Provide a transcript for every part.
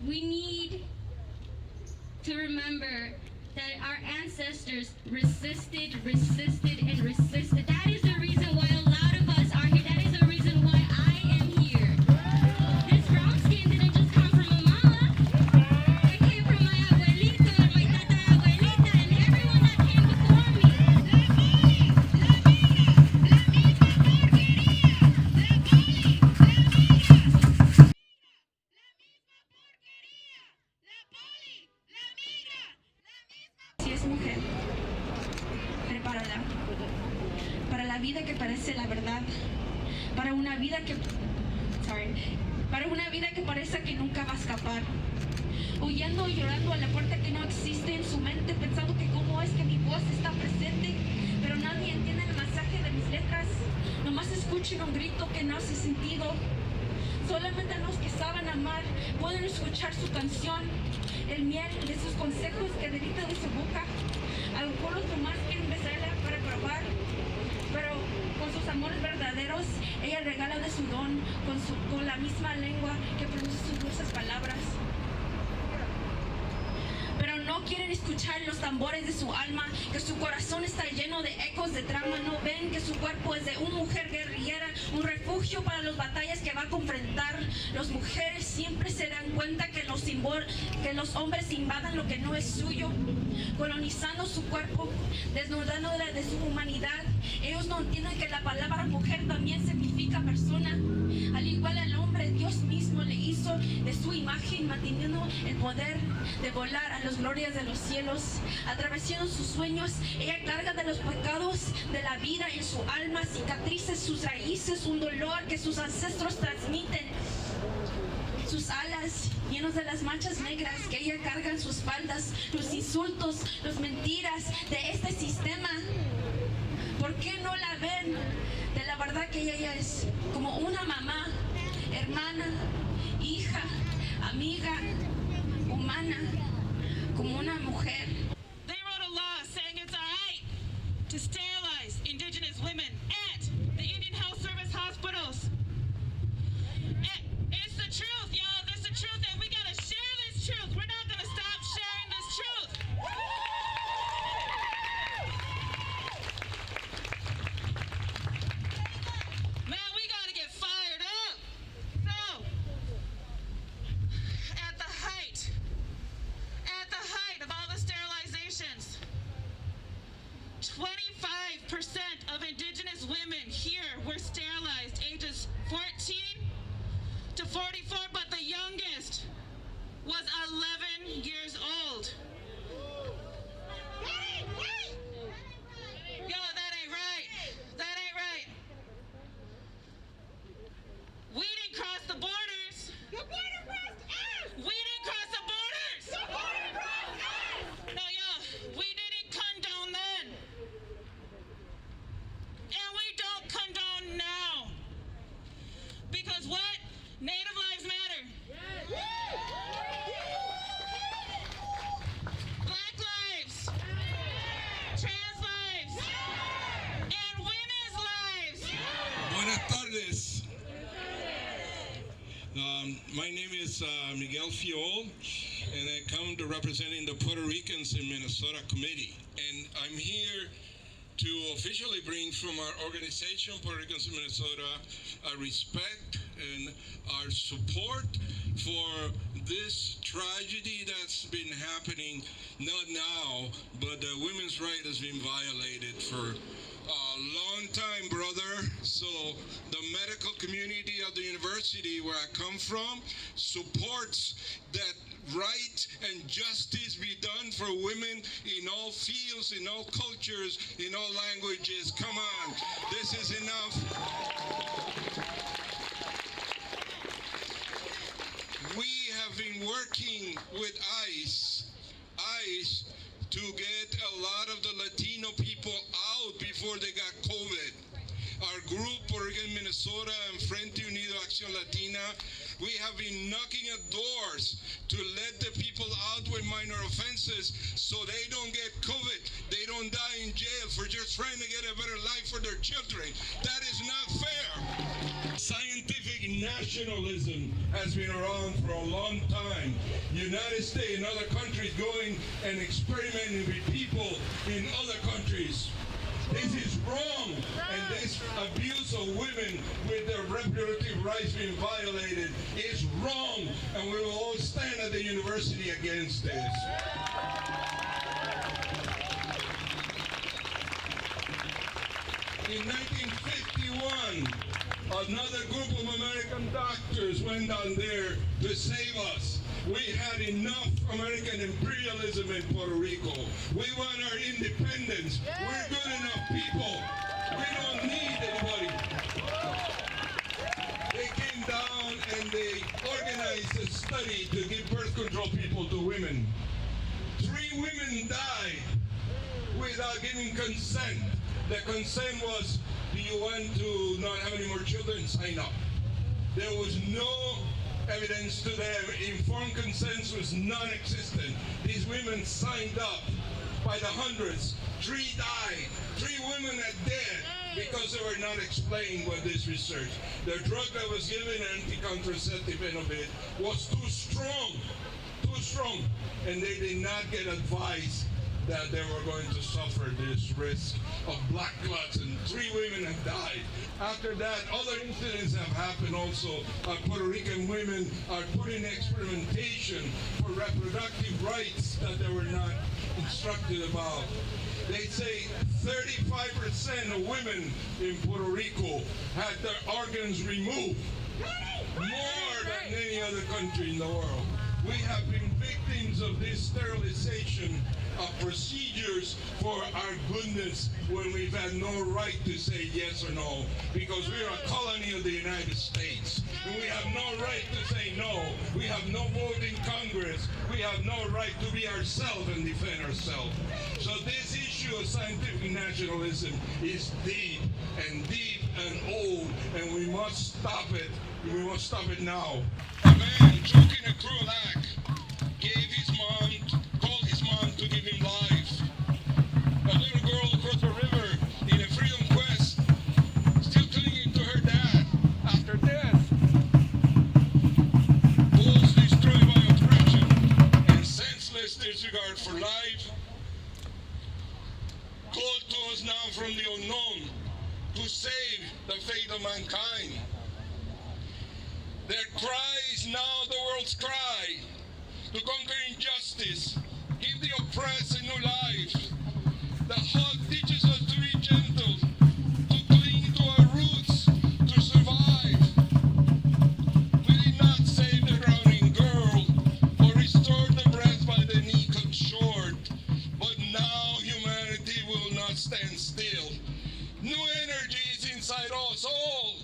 We need to remember that our ancestors resisted, and resisted. That is the reason why a lot of us are here. That is the reason why I am here. This brown skin didn't just come from my mama. It came from my abuelito, and my tatarabuelita, and everyone that came before me. Si es mujer, prepárala para la vida que parece la verdad, para una vida que parece que nunca va a escapar, huyendo y llorando a la puerta que no existe en su mente, pensando que cómo es que mi voz está presente, pero nadie entiende el mensaje de mis letras. Nomás escuchen un grito que no hace sentido. Solamente los que saben amar pueden escuchar su canción, el miel de sus consejos que derrita de su boca. Algunos nomás quieren besarla para probar, pero con sus amores verdaderos, ella regala de su don, con la misma lengua que produce sus dulces palabras. Pero no quieren escuchar los tambores de su alma, que su corazón está lleno de ecos de trama. No ven que su cuerpo es de una mujer guerrillera, un refugio para las batallas que va a confrontar. Las mujeres siempre se dan cuenta que los hombres invadan lo que no es suyo, colonizando su cuerpo, desnudándola de su humanidad. Ellos no entienden que la palabra mujer también significa persona. Al igual al hombre, Dios mismo le hizo de su imagen, manteniendo el poder de volar a las glorias de los cielos. Atravesando sus sueños, ella carga de los pecados de la vida en su alma, cicatrices, sus raíces, un dolor que sus ancestros transmiten. Sus alas llenos de las manchas negras que ella carga en sus espaldas, los insultos, las mentiras de este sistema. ¿Por qué no la ven de la verdad que ella es? Como una mamá, hermana, hija, amiga, humana, como una mujer. They wrote a law saying it's all right to sterilize indigenous women at the Indian Health Service hospitals. It's the truth, y'all. That's the truth, and we gotta share this truth. We're not gonna stop sharing this truth. Man, we gotta get fired up. So, at the height of all the sterilizations, 25% of indigenous women here were sterilized ages 14 to 44, but the youngest was 11 years old. Yo, that ain't right. That ain't right. We didn't cross the borders. The border crossed us! We didn't cross the borders. The border crossed us! No, y'all, we didn't condone then. And we don't condone now. Because what? Native lives matter. Black lives. Trans lives. And women's lives. Buenas tardes. My name is Miguel Fiol, and I come to representing the Puerto Ricans in Minnesota Committee. And I'm here to officially bring from our organization, Puerto Ricans in Minnesota, our respect and our support for this tragedy that's been happening, not now, but the women's right has been violated for a long time, brother. So the medical community of the university where I come from supports that right and justice be done for women in all fields, in all cultures, in all languages. Come on, this is enough. We have been working with ICE to get a lot of the Latino people out before they got COVID. Our group, Puerto Rican Minnesota and Frente Unido Acción Latina, We have been knocking at doors to let the people out with minor offenses so they don't get COVID. They don't die in jail for just trying to get a better life for their children. That is not fair. Scientific nationalism has been around for a long time. United States and other countries going and experimenting with people in other countries. This is wrong, and this abuse of women with their reproductive rights being violated is wrong, and we will all stand at the university against this. In 1951, another group of American doctors went down there to save us. We had enough American imperialism in Puerto Rico. We want our independence. We're good enough people. We don't need anybody. They came down and they organized a study to give birth control people to women. 3 women died without giving consent. The consent was, do you want to not have any more children? Sign up. There was no evidence to them. Informed consent was non-existent. These women signed up by the hundreds. 3 died. 3 women are dead because they were not explained what this research. The drug that was given, anti-contraceptive Innovate, was too strong, and they did not get advice that they were going to suffer this risk of black clots, and 3 women have died. After that, other incidents have happened also. Puerto Rican women are put in experimentation for reproductive rights that they were not instructed about. They say 35% of women in Puerto Rico had their organs removed, more than any other country in the world. We have been victims of this sterilization of procedures for our goodness when we've had no right to say yes or no, because we're a colony of the United States. And we have no right to say no. We have no vote in Congress. We have no right to be ourselves and defend ourselves. So this issue of scientific nationalism is deep and old, and we must stop it. We must stop it now. A man choking a cruel act called his mom to give him life. A little girl across the river in a freedom quest, still clinging to her dad after death. Bulls destroyed by oppression and senseless disregard for life. Called to us now from the unknown to save the fate of mankind. Their cry is now the world's cry, to conquer injustice, give the oppressed a new life. The hug teaches us to be gentle, to cling to our roots, to survive. We did not save the drowning girl, or restore the breath by the knee cut short, but now humanity will not stand still. New energy is inside us all.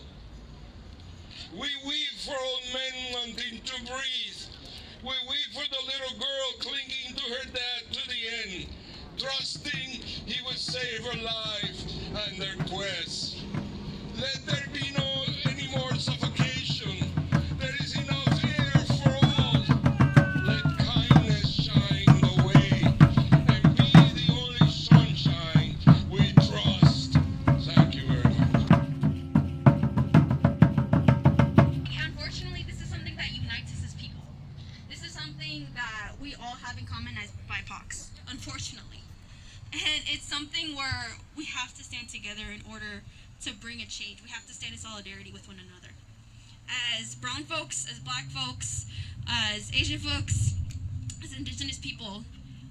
We weep for old men wanting to breathe. We weep for the little girl clinging to her dad to the end, trusting he would save her life and their quest. Let there be no any more suffocation. There is enough air for all. Let kindness shine the way and be the only sunshine we trust. Thank you very much. Unfortunately, this is something that unites us as people. This is something that we all have in common as BIPOCs, unfortunately. And it's something where we have to stand together in order to bring a change. We have to stand in solidarity with one another. As brown folks, as black folks, as Asian folks, as indigenous people,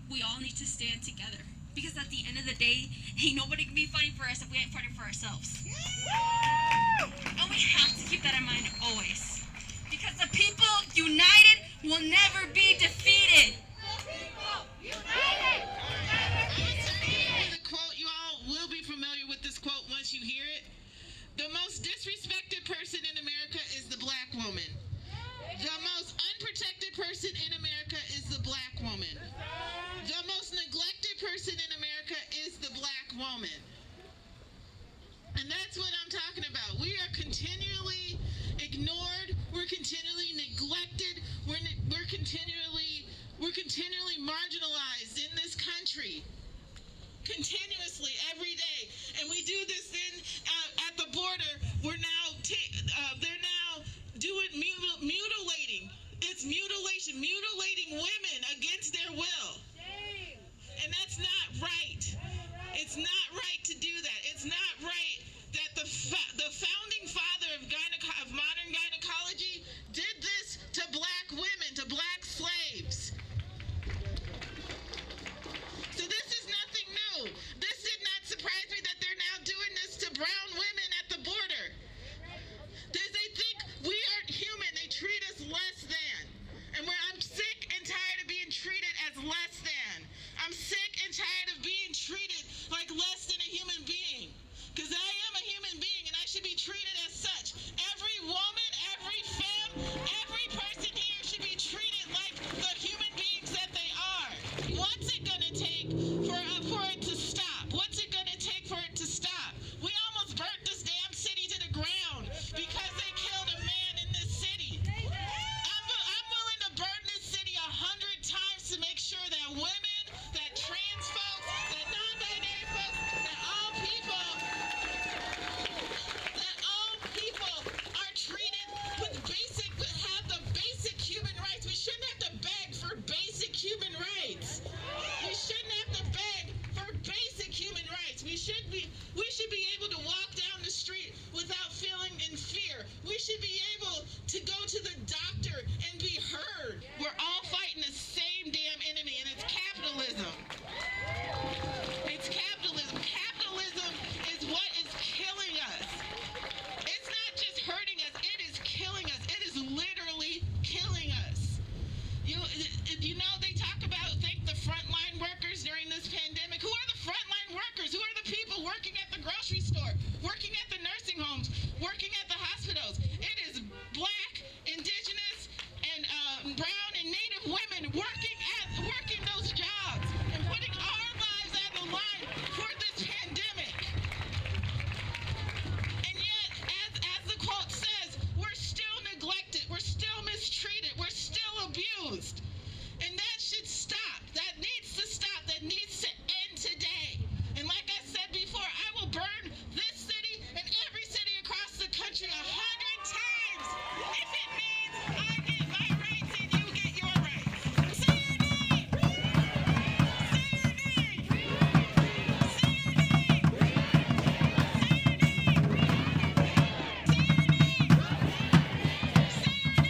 we all need to stand together. Because at the end of the day, ain't nobody can be fighting for us if we ain't fighting for ourselves. And we have to keep that in mind always. Because the people united will never be defeated. The quote, you all will be familiar with this quote once you hear it. The most disrespected person in America is the black woman. The most unprotected person in America is the black woman. The most neglected person in America is the black woman. And that's what I'm talking about. We are continually ignored. We're continually country. Continuously, every day. And we do this then at the border. We're now, they're now doing mutilating. It's mutilation, mutilating women against their will. And that's not right. It's not right to do that. It's not right that the founding father of modern gynecology did this to black women, to black slaves. So this is nothing new. This did not surprise me that they're now doing this to brown women at the border. They think we aren't human. They treat us less than. And I'm sick and tired of being treated as less than. I'm sick and tired of being treated like less than a human being. Because I am a human being and I should be treated as such. Every woman, every femme, every person here should be treated like the human beings that they are. What's it going to take for it to stop? What's it going to take for it to stop? We almost burnt this damn city to the ground because they killed a man in this city. I'm willing to burn this city 100 times to make sure that women, that trans folks, that non-binary folks, that all people are treated with have the basic human rights. We shouldn't have to beg for basic human rights. We shouldn't have to beg for basic human rights. We should be able to walk down the street without feeling in fear. We should be able to go to the doctor and be heard. We're all fighting the same damn enemy, and it's capitalism. It's capitalism. Capitalism is what is killing us. It's not just hurting us, it is killing us. It is literally killing us. You know, they talk about, thank the frontline workers during this pandemic. Who are the frontline workers? Who are the people working at the grocery store, working at the nursing homes, working at the hospitals? It is black, indigenous, and brown and native women working those jobs and putting our lives on the line for this pandemic. And yet, as the quote says, we're still neglected, we're still mistreated, we're still abused. And that should stop. That needs to stop. That needs to end today. And like I said before, I will burn this city and every city across the country 100 times if it means I get my rights and you get your rights. Say your name! Say your name! Say your name! Say your name!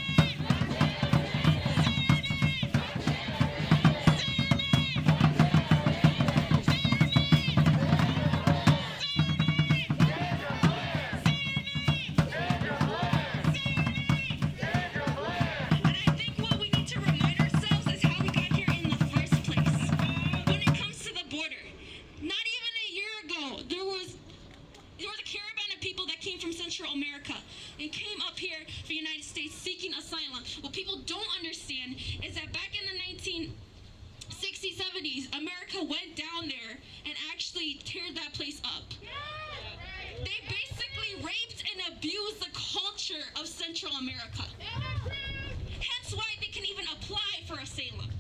And I think what we need to remind ourselves is how we got here in the first place. When it comes to the border, not even a year ago, there was a caravan of people that came from Central America and came up here for the United States seeking asylum. What people don't understand is that back in the 1960s, 70s, America went down there and actually teared that place up. They basically raped and abused the culture of Central America. Hence why they can even apply for asylum.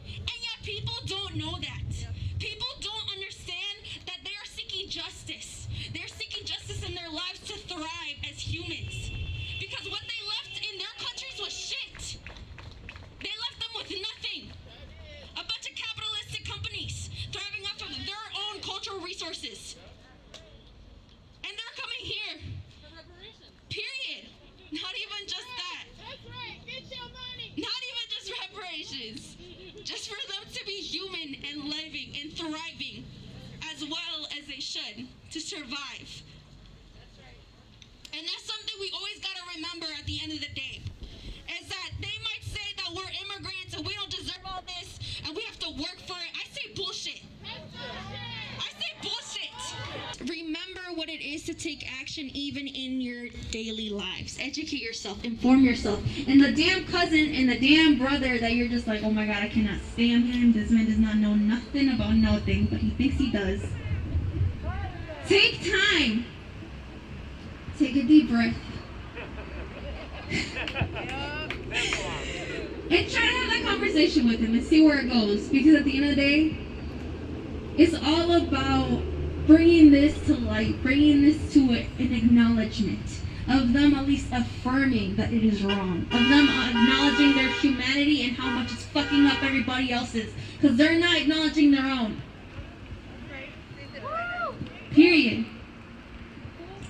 And yet people don't know that. People don't understand that they are seeking justice. They're seeking justice in their lives to thrive as humans. Because what they left in their countries was shit. They left them with nothing. A bunch of capitalistic companies thriving off of their own cultural resources. And they're coming here. Period. Not even just that. That's right. Get your money. Not even just reparations. Just for them to be human and living and thriving as well as they should to survive. And that's something we always got to remember at the end of the day. Is that they might say that we're immigrants and we don't deserve all this and we have to work for it. I say bullshit. I say bullshit. Remember what it is to take action even in your daily lives. Educate yourself, inform yourself. And the damn cousin and the damn brother that you're just like, oh my God, I cannot stand him. This man does not know nothing about nothing, but he thinks he does. Take time. Take a deep breath. And try to have that conversation with him and see where it goes. Because at the end of the day, It's all about bringing this to light, bringing this to an acknowledgement of them at least affirming that it is wrong, of them acknowledging their humanity and how much it's fucking up everybody else's, because they're not acknowledging their own. Period.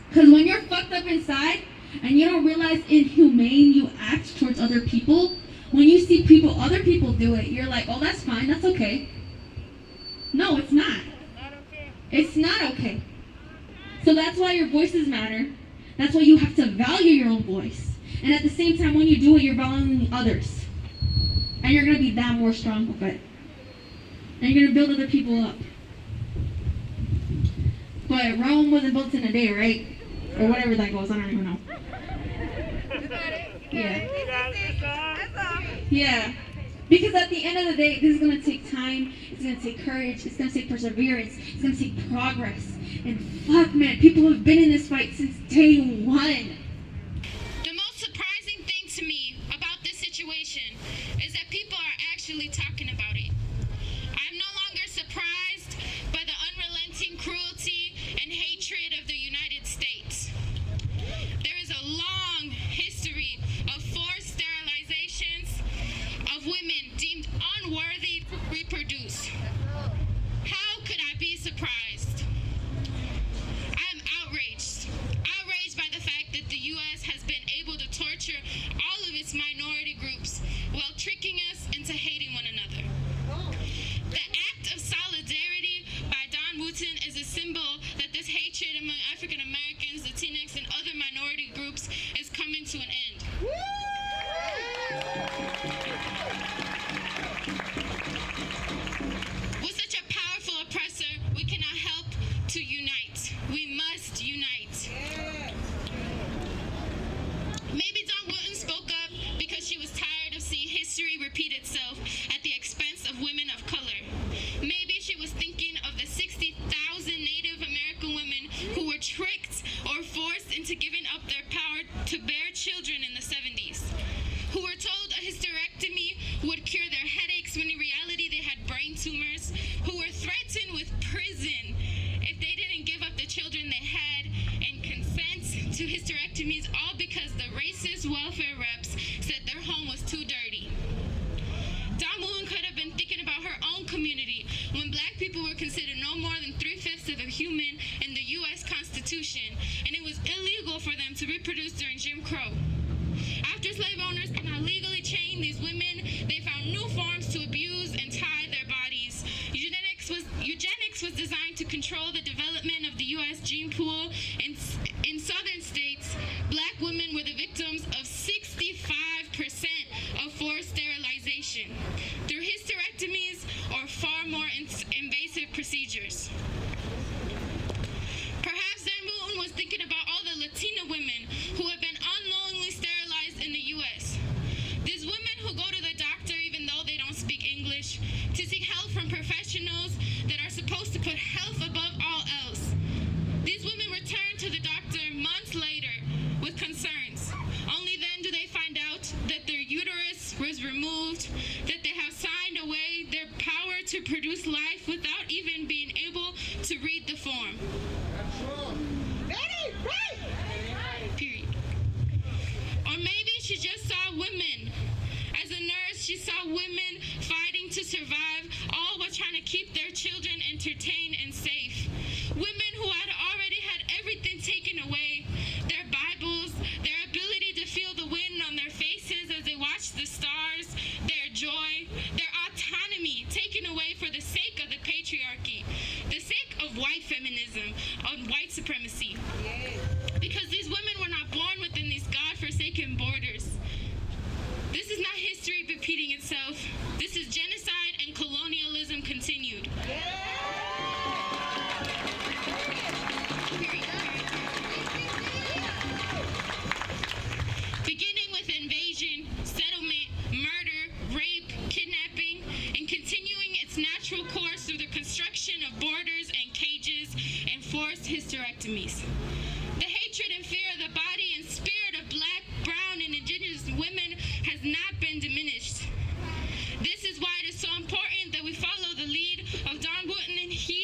Because when you're fucked up inside and you don't realize inhumane you act towards other people, when you see other people do it, you're like, oh, that's fine, that's okay. No, it's not. It's not okay. So that's why your voices matter. That's why you have to value your own voice. And at the same time, when you do it, you're valuing others. And you're going to be that more strong with it. And you're going to build other people up. But Rome wasn't built in a day, right? Or whatever that goes, I don't even know. Yeah. Yeah. Because at the end of the day, this is going to take time, it's going to take courage, it's going to take perseverance, it's going to take progress. And fuck, man, people have been in this fight since day one. The most surprising thing to me about this situation is that people are actually talking about it. I'm no longer surprised by the unrelenting cruelty and hatred of the United States. There is a long history of forced sterilizations of women deemed unworthy to reproduce. How could I be surprised? I'm outraged by the fact that the U.S. has been able to torture all of its minority groups while tricking us into hating one another. The act of solidarity by Dawn Wooten is a symbol that this hatred among African Americans, Latinx, and other minority groups is coming to an end. With such a powerful oppressor, we cannot help to unite. We must unite. Maybe Dawn Wooten spoke up because she was tired of seeing history repeat itself at the expense of women of color. Maybe she was thinking of the 60,000 Native American women who were tricked or forced into giving up their power to bear children in the 70s, who were told a hysterectomy would cure their headaches when in reality they had brain tumors, who were threatened with prison if they didn't give up the children they had and consent to hysterectomies, all because the racist welfare reps said their home was too dirty. Dawn Wooten could have been thinking about her own community when black people were considered no more than 3/5 of a human in the U.S. Constitution, and it was illegal for them to reproduce during Jim Crow. After slave owners could not legally chain these women, they found new forms to abuse and tie their bodies. Eugenics was designed to control the development of the U.S. gene pool. In southern states, black women were the victims of 65% of forced sterilization through hysterectomies or far more invasive procedures. Perhaps Dawn Wooten was thinking about all the Latina women who have been unknowingly sterilized in the U.S. These women who go to the doctor even though they don't speak English to seek help from professionals that are supposed to put health above all else. These women return to the doctor months later with concerns. Only then do they find out that their uterus was removed, that they have signed away their power to produce life without even being able to read the form. Period. Or maybe she just saw women. As a nurse, she saw women fighting to survive, all while trying to keep their children entertained and safe. Women who had already had everything taken away, their Bibles, their ability to feel the wind on their faces as they watched the stars, their joy, their autonomy taken away for the sake of the patriarchy, the sake of white feminism, of white supremacy. Because these women were not born within these God-forsaken borders. This is not history repeating itself. This is genocide and colonialism continued. Beginning with invasion, settlement, murder, rape, kidnapping, and continuing its natural course through the construction of borders and cages and forced hysterectomies. The hatred and fear of the body and spirit of black, brown, and indigenous women has not been diminished. This is why it is so important that we follow the lead of Dawn Wooten and heed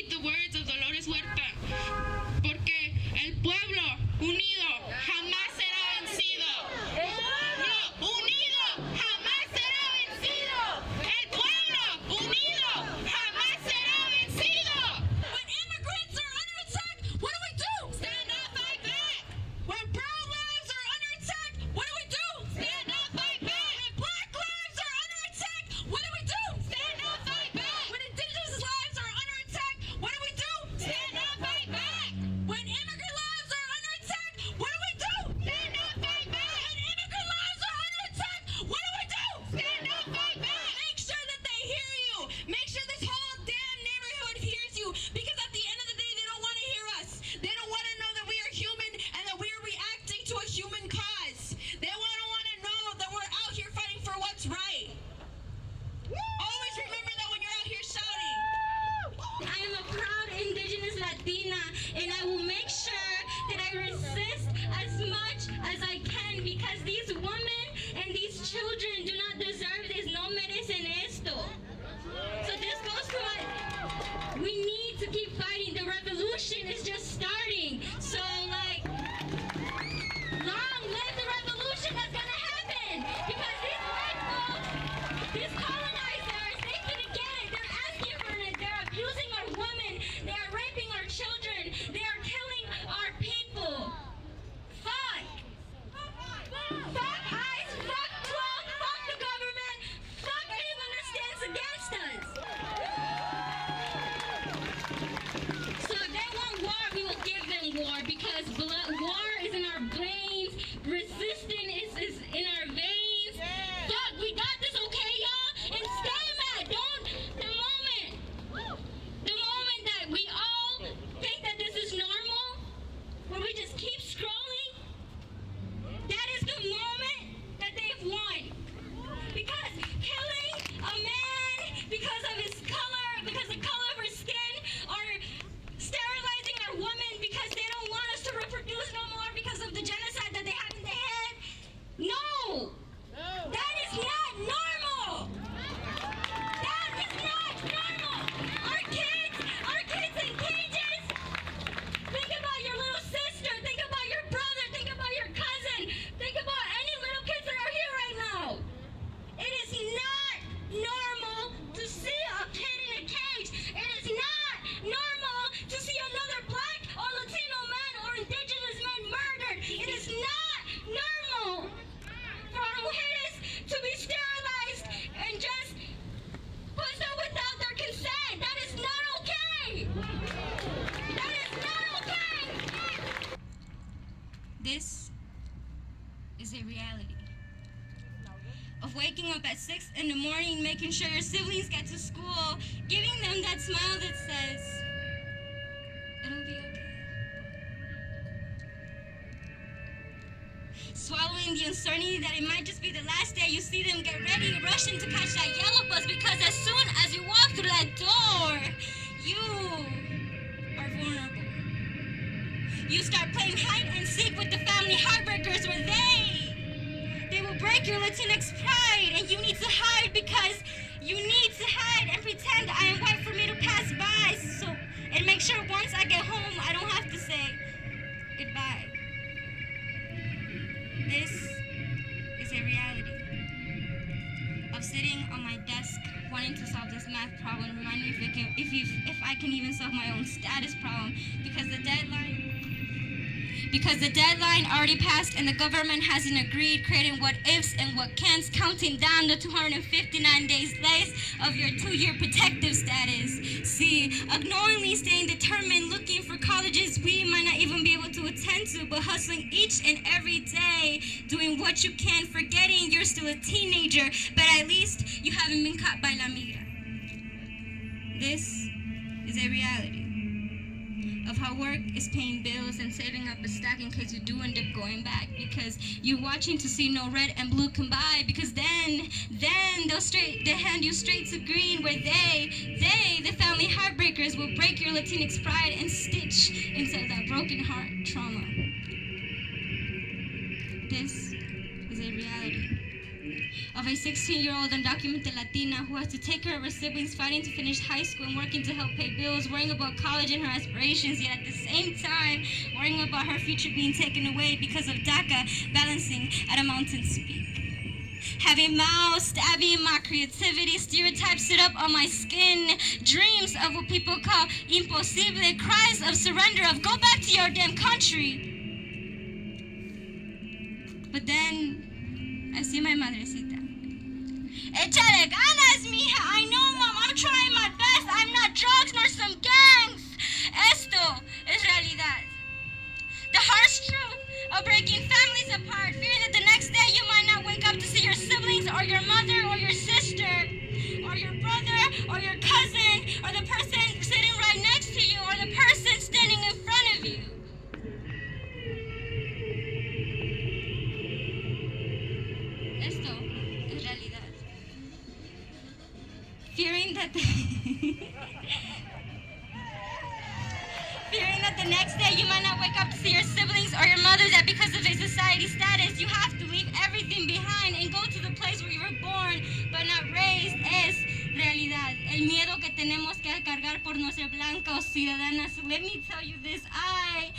at 6 in the morning, making sure your siblings get to school, giving them that smile that says, it'll be okay. Swallowing the uncertainty that it might just be the last day you see them get ready, rushing to catch that yellow bus, because as soon as you walk through that door, you are vulnerable. You start playing hide and seek with the family heartbreakers, where they will break your Latinx pride, and you need to hide because you need to hide and pretend I am white for me to pass by, and make sure once I get home I don't have to say goodbye. This is a reality of sitting on my desk wanting to solve this math problem, reminding me if I can even solve my own status problem, because the deadline already passed and the government hasn't agreed, creating what ifs and what can'ts, counting down the 259 days less of your 2-year protective status. See, unknowingly staying determined, looking for colleges we might not even be able to attend to, but hustling each and every day, doing what you can, forgetting you're still a teenager, but at least you haven't been caught by la migra. This is a reality of how work is paying bills and saving up a stack in case you do end up going back, because you're watching to see no red and blue come by, because then they hand you straight to green, where they, the family heartbreakers, will break your Latinx pride and stitch inside that broken heart trauma. This is a reality of a 16-year-old undocumented Latina who has to take care of her siblings, fighting to finish high school and working to help pay bills, worrying about college and her aspirations, yet at the same time worrying about her future being taken away because of DACA, balancing at a mountain's peak. Having mouths, stabbing my creativity, stereotypes sit up on my skin, dreams of what people call imposible, cries of surrender, of go back to your damn country. But then I see my madrecita. Échale ganas, mija. I know, Mom. I'm trying my best. I'm not drugs nor some gangs. Esto es realidad. The harsh truth of breaking families apart, fearing that the next day you might not wake up to see your siblings or your mother or your sister or your brother or your cousin or the person sitting right next to you or the person standing in front of you. Esto es realidad. Fearing that the next day you might not wake up to see your siblings or your mother, that because of a society status you have to leave everything behind and go to the place where you were born but not raised, es realidad. El miedo que tenemos que cargar por no ser blanca o ciudadana. So let me tell you this, I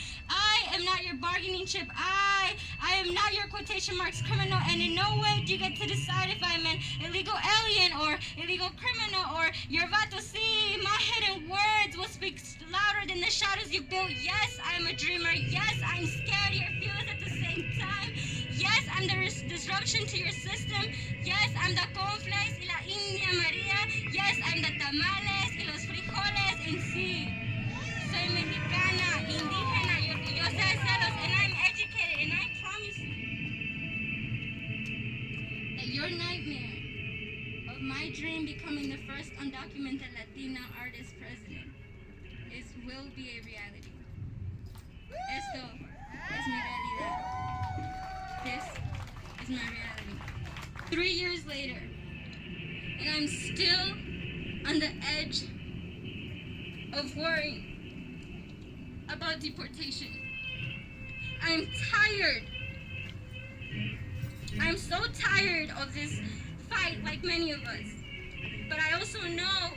am not your bargaining chip. I am not your quotation marks criminal, and in no way do you get to decide if I'm an illegal alien or illegal criminal or your vato. See, my hidden words will speak louder than the shadows you built. Yes, I'm a dreamer. Yes, I'm scared. Your feelings at the same time. Yes, I'm the disruption to your system. Yes, I'm the cornflakes y la India Maria. Yes, I'm the tamales y los frijoles. And sí, soy mexicana, indígena y orgullosa de serlos, and I'm educated, and I promise you that your nightmare of my dream becoming the first undocumented Latina artist president will be a reality. Esto es mi realidad. This is my reality. 3 years later, and I'm still on the edge of worrying about deportation. I'm tired. I'm so tired of this fight, like many of us. But I also know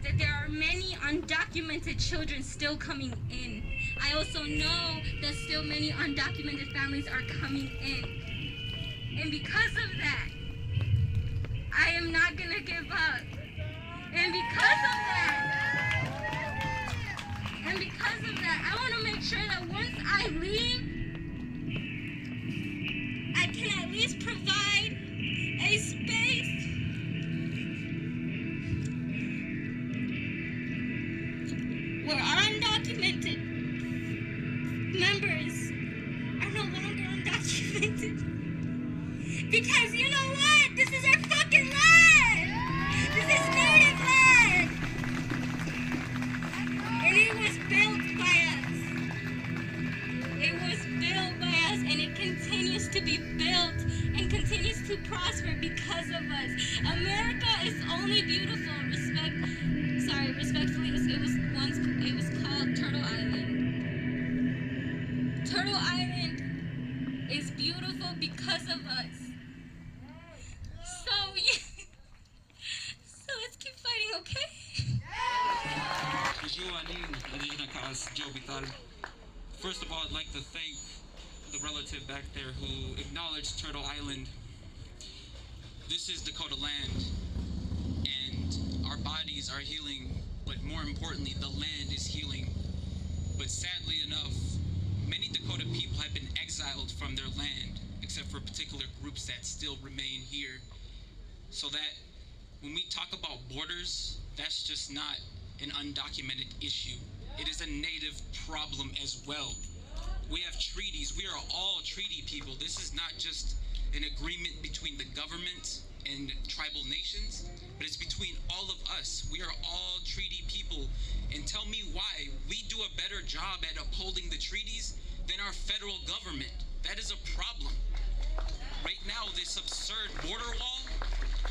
that there are many undocumented children still coming in. I also know that still many undocumented families are coming in. And because of that, I am not gonna give up. And because of that, I wanna make sure that once I leave, I can at least provide a space where our undocumented members are no longer undocumented. Because you know what? This is our fucking only beautiful. Respectfully, it was called Turtle Island. Turtle Island is beautiful because of us. So let's keep fighting, okay? First of all, I'd like to thank the relative back there who acknowledged Turtle Island. This is Dakota land, and our bodies are healing, but more importantly, the land is healing. But sadly enough, many Dakota people have been exiled from their land, except for particular groups that still remain here. So that when we talk about borders, that's just not an undocumented issue. It is a native problem as well. We have treaties. We are all treaty people. This is not just an agreement between the government and tribal nations, but it's between all of us. We are all treaty people. And tell me why we do a better job at upholding the treaties than our federal government. That is a problem. Right now, this absurd border wall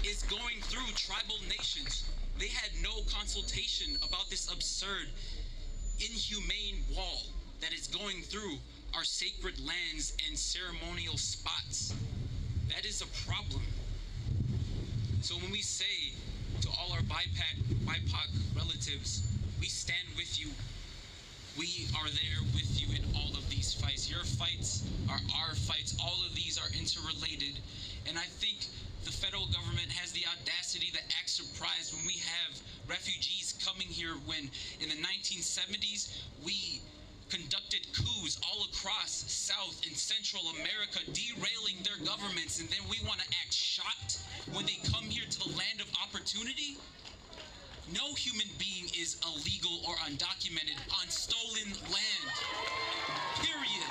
is going through tribal nations. They had no consultation about this absurd, inhumane wall that is going through our sacred lands and ceremonial spots. That is a problem. So when we say to all our BIPOC relatives, we stand with you. We are there with you in all of these fights. Your fights are our fights. All of these are interrelated. And I think the federal government has the audacity to act surprised when we have refugees coming here when in the 1970s we conducted coups all across South and Central America, derailing their governments, and then we want to act shocked when they come here to the land of opportunity? No human being is illegal or undocumented on stolen land. Period.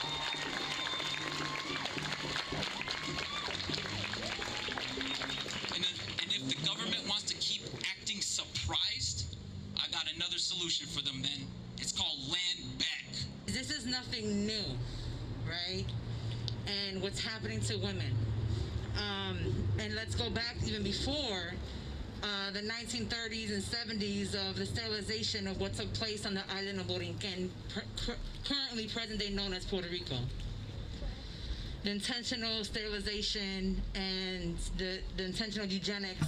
And if the government wants to keep acting surprised, I got another solution for them then. It's called land back. This is nothing new, right? And what's happening to women. And let's go back even before the 1930s and 70s of the sterilization of what took place on the island of Borinquen, currently present day known as Puerto Rico. The intentional sterilization and the intentional eugenics,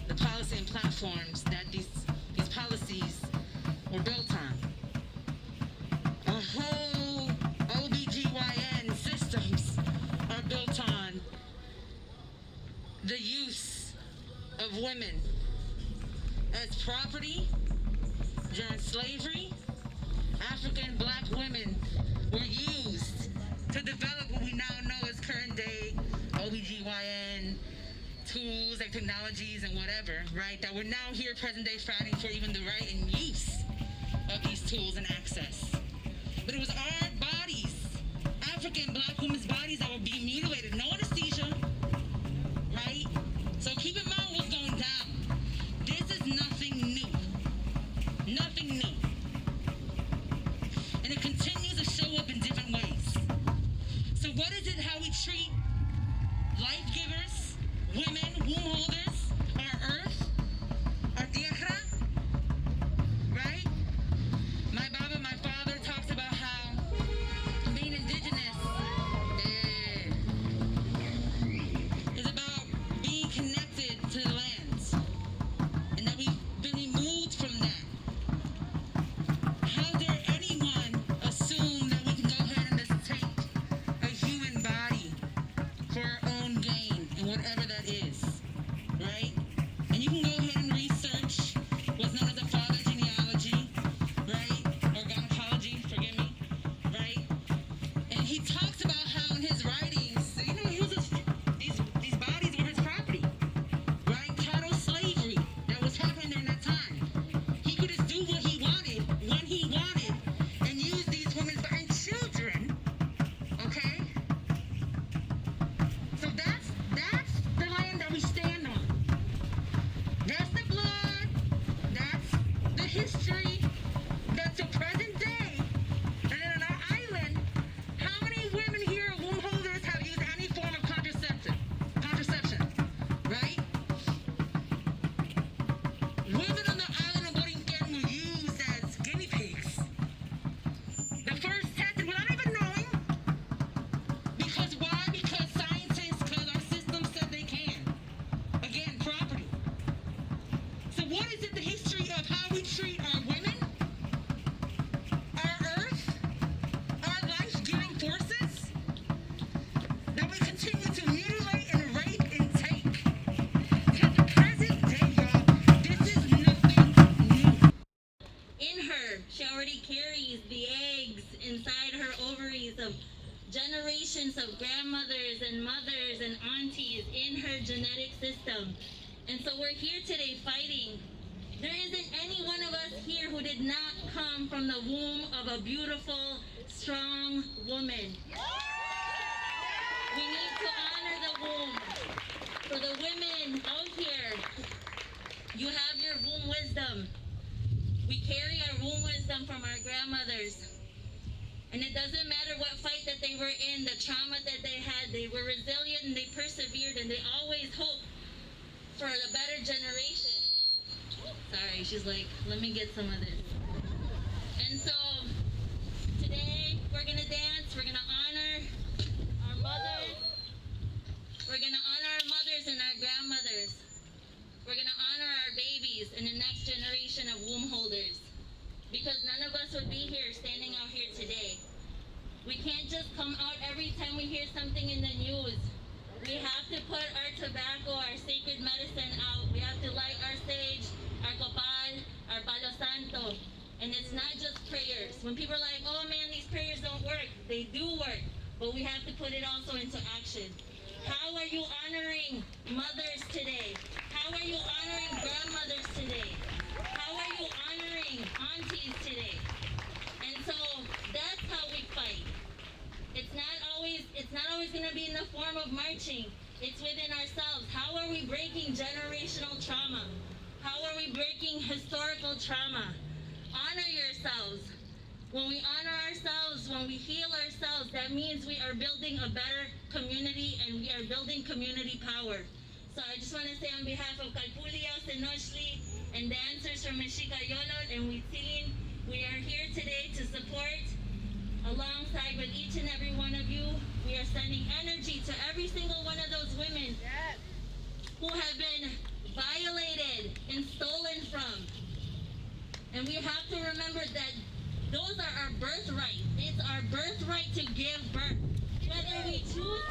the policy and platforms that these policies were built on. A whole OBGYN systems are built on the use of women as property. During slavery, African black women were used to develop what we now know as current day OBGYN tools and technologies and whatever, right? That we're now here present day fighting for even the right and use of these tools and access. But it was our bodies, African black women's bodies, that were being mutilated. No anesthesia, right? So keep in mind what's going down. This is nothing new. Nothing new. And it continues to show up in different ways. So what is it how we treat life givers, women, womb holders, our earth, our tierra, right? My Baba, my father, talks about how being indigenous is about being connected to the lands, and that we've been removed from that. How dare anyone assume that we can go ahead and just take a human body for our own gain, and whatever that is, right? And you can go ahead and research what's known as a father genealogy, right? Or gynecology, forgive me, right? And he talks about how in his writings, you know, he uses these bodies were his property, right? Chattel slavery that was happening during that time. He could just do what he wanted, when he wanted, and use these women and children, okay? So that's the land that we stand on. That's the blood, that's the history, that's the present day. And then on our island, how many women here, womb holders, have used any form of contraception, right? generations of grandmothers and mothers and aunties in her genetic system. And so we're here today fighting. There isn't any one of us here who did not come from the womb of a beautiful, strong woman. We need to honor the womb. For the women out here, you have your womb wisdom. We carry our womb wisdom from our grandmothers. And it doesn't matter what fight that they were in, the trauma that they had, they were resilient and they persevered and they always hoped for a better generation. Sorry, she's like, let me get some of this. And so today we're gonna dance, we're gonna honor our mothers, we're gonna honor our mothers and our grandmothers. We're gonna honor our babies and the next generation of womb holders. Because none of us would be here standing out here today. We can't just come out every time we hear something in the news. We have to put our tobacco, our sacred medicine out. We have to light our sage, our copal, our palo santo. And it's not just prayers. When people are like, oh man, these prayers don't work. They do work, but we have to put it also into action. How are you honoring mothers today? How are you honoring grandmothers today? How are you honoring aunties today? And so that's how we fight. It's not always going to be in the form of marching. It's within ourselves. How are we breaking generational trauma? How are we breaking historical trauma? Honor yourselves. When we honor ourselves, when we heal ourselves, that means we are building a better community and we are building community power. So I just want to say on behalf of Kalpulios and Noshli and dancers from Mexica Yolot and Huitzilin, we are here today to support alongside with each and every one of you. We are sending energy to every single one of those women who have been violated and stolen from. And we have to remember that those are our birthright. It's our birthright to give birth. Whether we choose